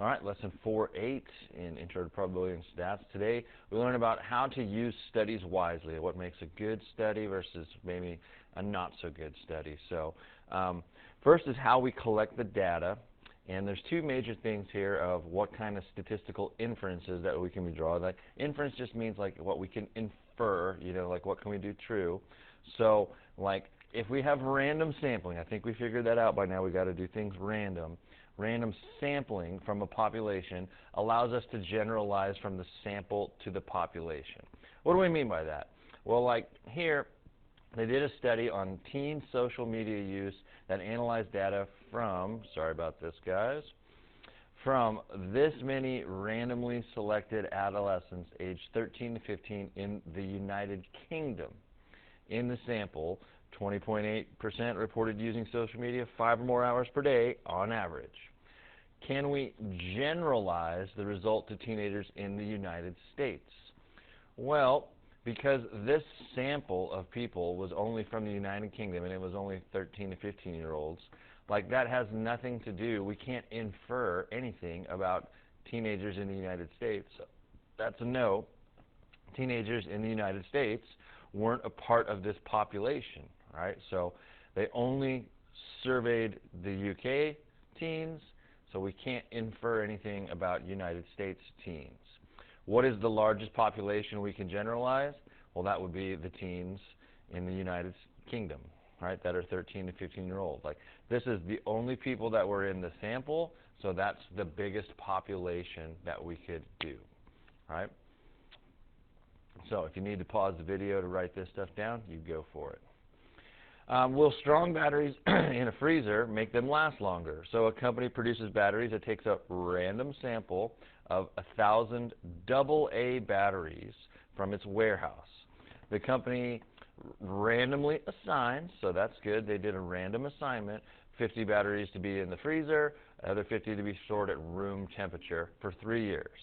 All right, lesson 4.8 in Intro to Probability and Stats. Today we learn about how to use studies wisely, what makes a good study versus maybe a not so good study. So first is how we collect the data, and there's two major things here of what kind of statistical inferences that we can draw. Like inference just means like what we can infer, like what can we do true. So like if we have random sampling, I think we figured that out by now, we got to do things random. Random sampling from a population allows us to generalize from the sample to the population. What do we mean by that? Well, like here, they did a study on teen social media use that analyzed data from, sorry about this, guys, from this many randomly selected adolescents aged 13 to 15 in the United Kingdom. In the sample, 20.8% reported using social media 5 or more hours per day on average. Can we generalize the result to teenagers in the United States? Well, because this sample of people was only from the United Kingdom and it was only 13 to 15-year-olds, like that has nothing to do, we can't infer anything about teenagers in the United States. That's a no. Teenagers in the United States weren't a part of this population, right? So they only surveyed the UK teens, so we can't infer anything about United States teens. What is the largest population we can generalize? Well, that would be the teens in the United Kingdom, right, that are 13 to 15-year-old. Like, this is the only people that were in the sample, so that's the biggest population that we could do, right? So if you need to pause the video to write this stuff down, you go for it. Will strong batteries in a freezer make them last longer? So a company produces batteries. It takes a random sample of 1,000 AA batteries from its warehouse. The company randomly assigns, so that's good, they did a random assignment, 50 batteries to be in the freezer, other 50 to be stored at room temperature for 3 years.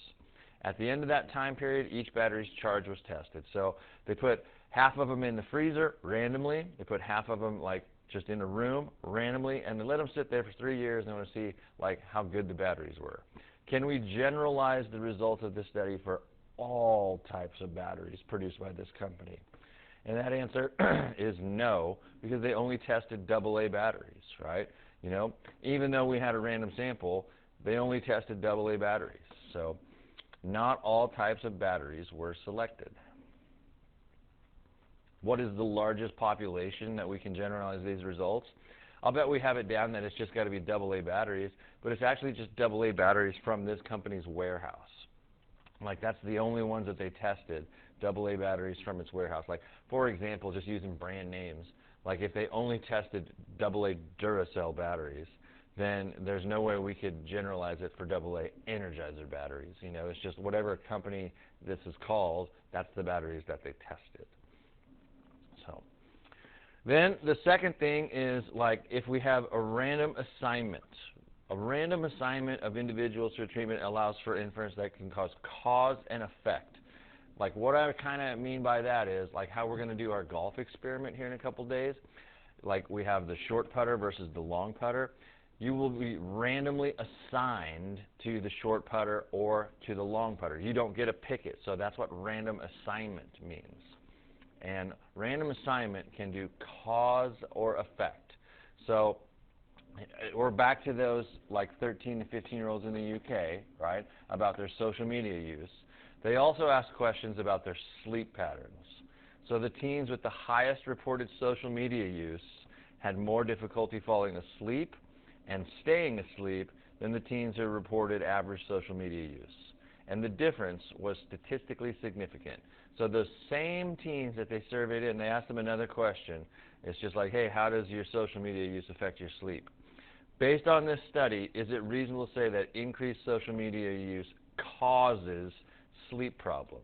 At the end of that time period, each battery's charge was tested. So they put half of them in the freezer randomly. They put half of them like just in a room randomly, and they let them sit there for 3 years and they want to see like how good the batteries were. Can we generalize the results of this study for all types of batteries produced by this company? And that answer is no, because they only tested AA batteries, right? Even though we had a random sample, they only tested AA batteries. So not all types of batteries were selected. What is the largest population that we can generalize these results? I'll bet we have it down that it's just got to be AA batteries, but it's actually just AA batteries from this company's warehouse. Like, that's the only ones that they tested, AA batteries from its warehouse. Like, for example, just using brand names, like if they only tested AA Duracell batteries, then there's no way we could generalize it for AA Energizer batteries. It's just whatever company this is called, that's the batteries that they tested. So then the second thing is, like, if we have a random assignment. A random assignment of individuals to a treatment allows for inference that can cause cause and effect. Like, what I kind of mean by that is like how we're going to do our golf experiment here in a couple days. Like, we have the short putter versus the long putter. You will be randomly assigned to the short putter or to the long putter. You don't get to pick it, so that's what random assignment means. And random assignment can do cause or effect. So we're back to those like 13 to 15-year-olds in the UK, right, about their social media use. They also asked questions about their sleep patterns. So the teens with the highest reported social media use had more difficulty falling asleep and staying asleep than the teens who reported average social media use. And the difference was statistically significant. So those same teens that they surveyed in, they asked them another question. It's just like, hey, how does your social media use affect your sleep? Based on this study, is it reasonable to say that increased social media use causes sleep problems?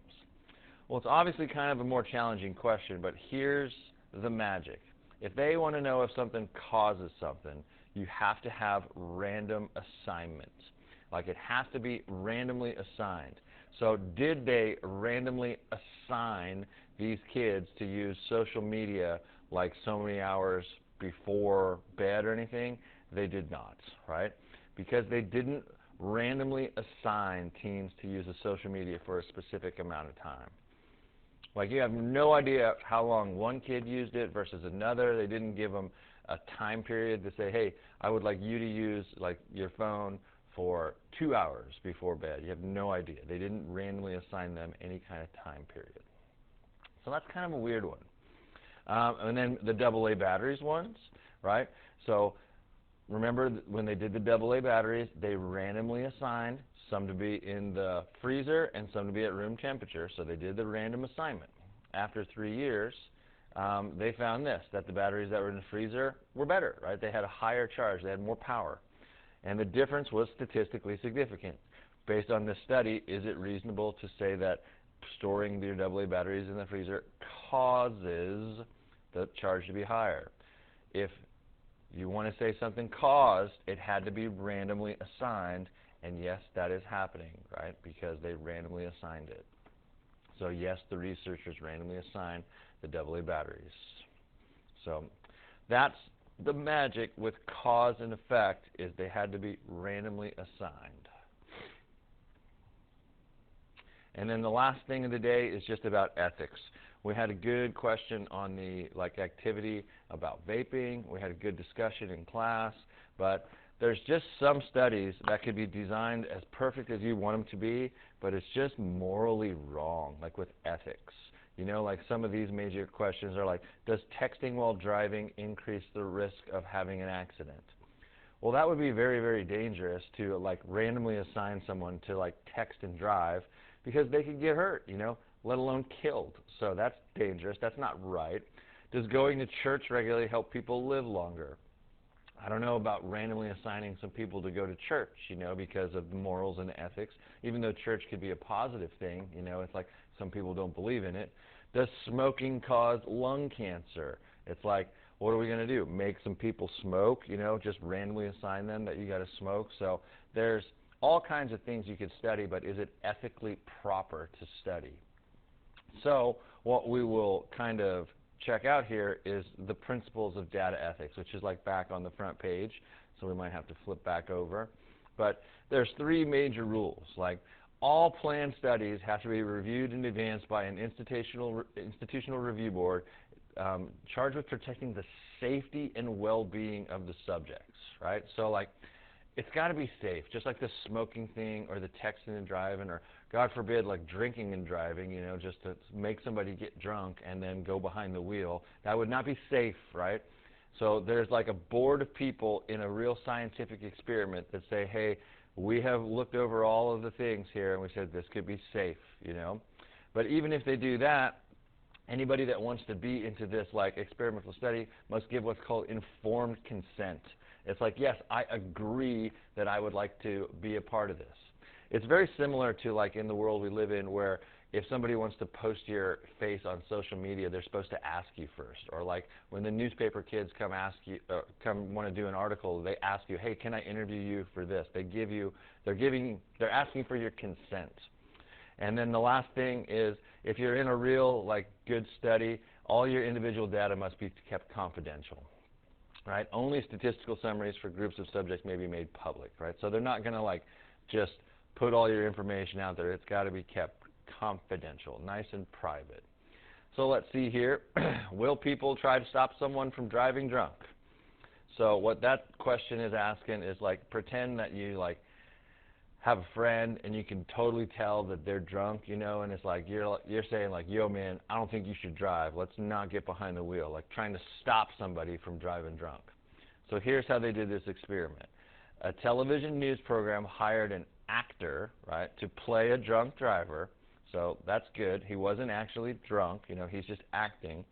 Well, it's obviously kind of a more challenging question, but here's the magic. If they want to know if something causes something, you have to have random assignment. Like, it has to be randomly assigned. So did they randomly assign these kids to use social media like so many hours before bed or anything? They did not, right? Because they didn't randomly assign teens to use the social media for a specific amount of time. Like, you have no idea how long one kid used it versus another. They didn't give them a time period to say, hey, I would like you to use like your phone for 2 hours before bed. You have no idea. They didn't randomly assign them any kind of time period. So that's kind of a weird one. And then the AA batteries ones, right? So remember when they did the AA batteries, they randomly assigned some to be in the freezer and some to be at room temperature. So they did the random assignment. After 3 years, they found this, that the batteries that were in the freezer were better, right? They had a higher charge. They had more power. And the difference was statistically significant. Based on this study, is it reasonable to say that storing your AA batteries in the freezer causes the charge to be higher? If you want to say something caused, it had to be randomly assigned, and yes, that is happening, right, because they randomly assigned it. So yes, the researchers randomly assigned the AA batteries. So that's the magic with cause and effect, is they had to be randomly assigned. And then the last thing of the day is just about ethics. We had a good question on the activity about vaping. We had a good discussion in class, but there's just some studies that could be designed as perfect as you want them to be, but it's just morally wrong, like with ethics. You know, like some of these major questions are like, does texting while driving increase the risk of having an accident? Well, that would be very, very dangerous to like randomly assign someone to like text and drive, because they could get hurt, you know, let alone killed. So that's dangerous. That's not right. Does going to church regularly help people live longer? I don't know about randomly assigning some people to go to church, you know, because of the morals and ethics, even though church could be a positive thing, you know, it's like some people don't believe in it. Does smoking cause lung cancer? It's like, what are we going to do? Make some people smoke, you know, just randomly assign them that you got to smoke? So there's all kinds of things you could study, but is it ethically proper to study? So what we will kind of check out here is the principles of data ethics, which is like back on the front page, so we might have to flip back over. But there's 3 major rules, like all planned studies have to be reviewed in advance by an institutional review board charged with protecting the safety and well-being of the subjects, right? So like, it's got to be safe, just like the smoking thing or the texting and driving, or God forbid, like drinking and driving, you know, just to make somebody get drunk and then go behind the wheel. That would not be safe, right? So there's like a board of people in a real scientific experiment that say, hey, we have looked over all of the things here and we said this could be safe, you know. But even if they do that, anybody that wants to be into this like experimental study must give what's called informed consent. It's like, yes, I agree that I would like to be a part of this. It's very similar to like in the world we live in, where if somebody wants to post your face on social media, they're supposed to ask you first. Or like when the newspaper kids come want to do an article, they ask you, hey, can I interview you for this? They're asking for your consent. And then the last thing is, if you're in a real like good study, all your individual data must be kept confidential. Right? Only statistical summaries for groups of subjects may be made public, right? So they're not going to like just put all your information out there. It's got to be kept confidential, nice and private. So let's see here. Will people try to stop someone from driving drunk? So what that question is asking is like, pretend that you like have a friend and you can totally tell that they're drunk, you know, and it's like you're saying like, yo man, I don't think you should drive. Let's not get behind the wheel, like trying to stop somebody from driving drunk. So here's how they did this experiment. A television news program hired an actor, right, to play a drunk driver. So that's good. He wasn't actually drunk, you know, he's just acting,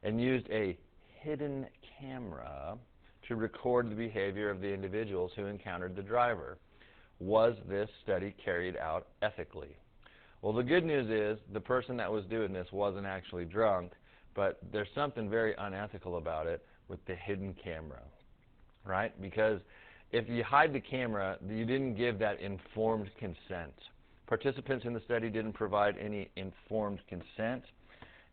and used a hidden camera to record the behavior of the individuals who encountered the driver. Was this study carried out ethically? Well, the good news is the person that was doing this wasn't actually drunk, but there's something very unethical about it with the hidden camera, right? Because if you hide the camera, you didn't give that informed consent. Participants in the study didn't provide any informed consent,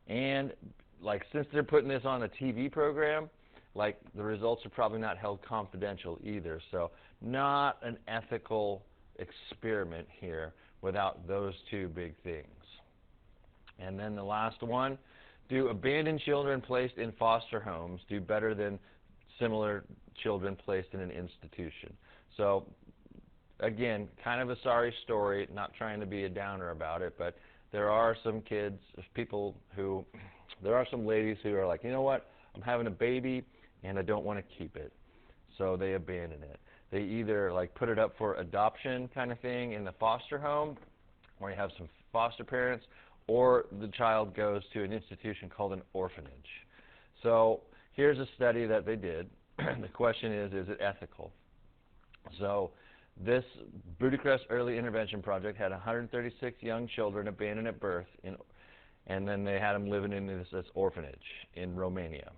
and like since they're putting this on a TV program, like the results are probably not held confidential either. So not an ethical experiment here without those two big things. And then the last one, do abandoned children placed in foster homes do better than similar children placed in an institution? So again, kind of a sorry story, not trying to be a downer about it, but there are some kids, there are some ladies who are like, you know what, I'm having a baby and I don't want to keep it. So they abandon it. They either like put it up for adoption kind of thing in the foster home, where you have some foster parents, or the child goes to an institution called an orphanage. So here's a study that they did. The question is it ethical? So this Budikrest Early Intervention Project had 136 young children abandoned at birth, and then they had them living in this orphanage in Romania.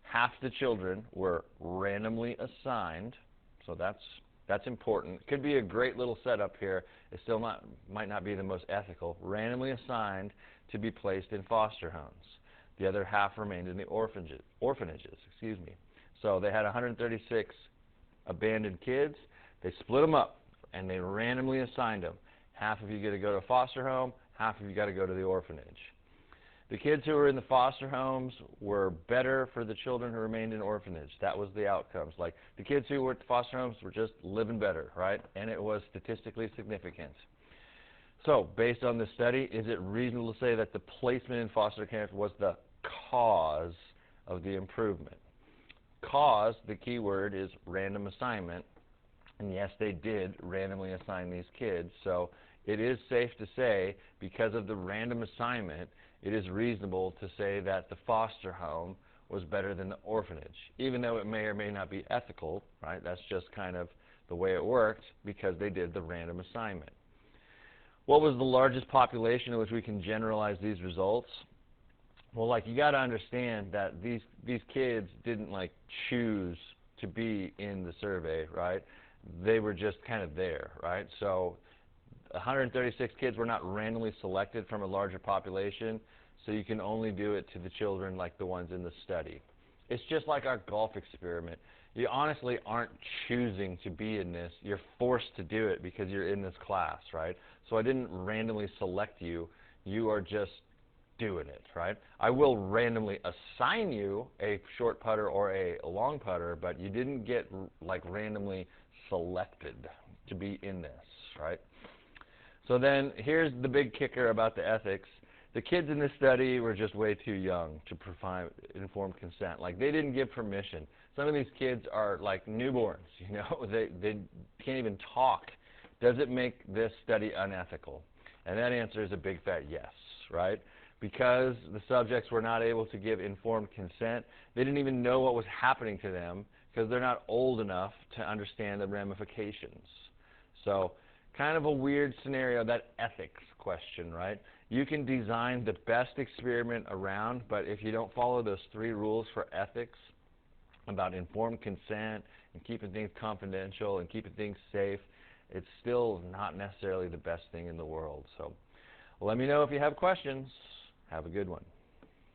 Half the children were randomly assigned, so that's important. Could be a great little setup here. It still might not be the most ethical. Randomly assigned to be placed in foster homes. The other half remained in the orphanages. So they had 136 abandoned kids. They split them up, and they randomly assigned them. Half of you get to go to a foster home, half of you got to go to the orphanage. The kids who were in the foster homes were better for the children who remained in orphanage. That was the outcomes. Like, the kids who were at the foster homes were just living better, right? And it was statistically significant. So, based on this study, is it reasonable to say that the placement in foster care was the cause of the improvement? Cause, the key word, is random assignment. And yes, they did randomly assign these kids. So it is safe to say, because of the random assignment, it is reasonable to say that the foster home was better than the orphanage, even though it may or may not be ethical, right? That's just kind of the way it worked because they did the random assignment. What was the largest population in which we can generalize these results? Well, like, you got to understand that these kids didn't like choose to be in the survey, right? They were just kind of there, right? So 136 kids were not randomly selected from a larger population, so you can only do it to the children like the ones in the study. It's just like our golf experiment. You honestly aren't choosing to be in this. You're forced to do it because you're in this class, right? So I didn't randomly select you. You are just doing it, right? I will randomly assign you a short putter or a long putter, but you didn't get like randomly selected to be in this, right? So then here's the big kicker about the ethics. The kids in this study were just way too young to provide informed consent. Like, they didn't give permission. Some of these kids are like newborns, you know, they can't even talk. Does it make this study unethical? And that answer is a big fat yes, right? Because the subjects were not able to give informed consent, they didn't even know what was happening to them because they're not old enough to understand the ramifications. So, kind of a weird scenario, that ethics question, right? You can design the best experiment around, but if you don't follow those 3 rules for ethics about informed consent and keeping things confidential and keeping things safe, it's still not necessarily the best thing in the world. So let me know if you have questions. Have a good one.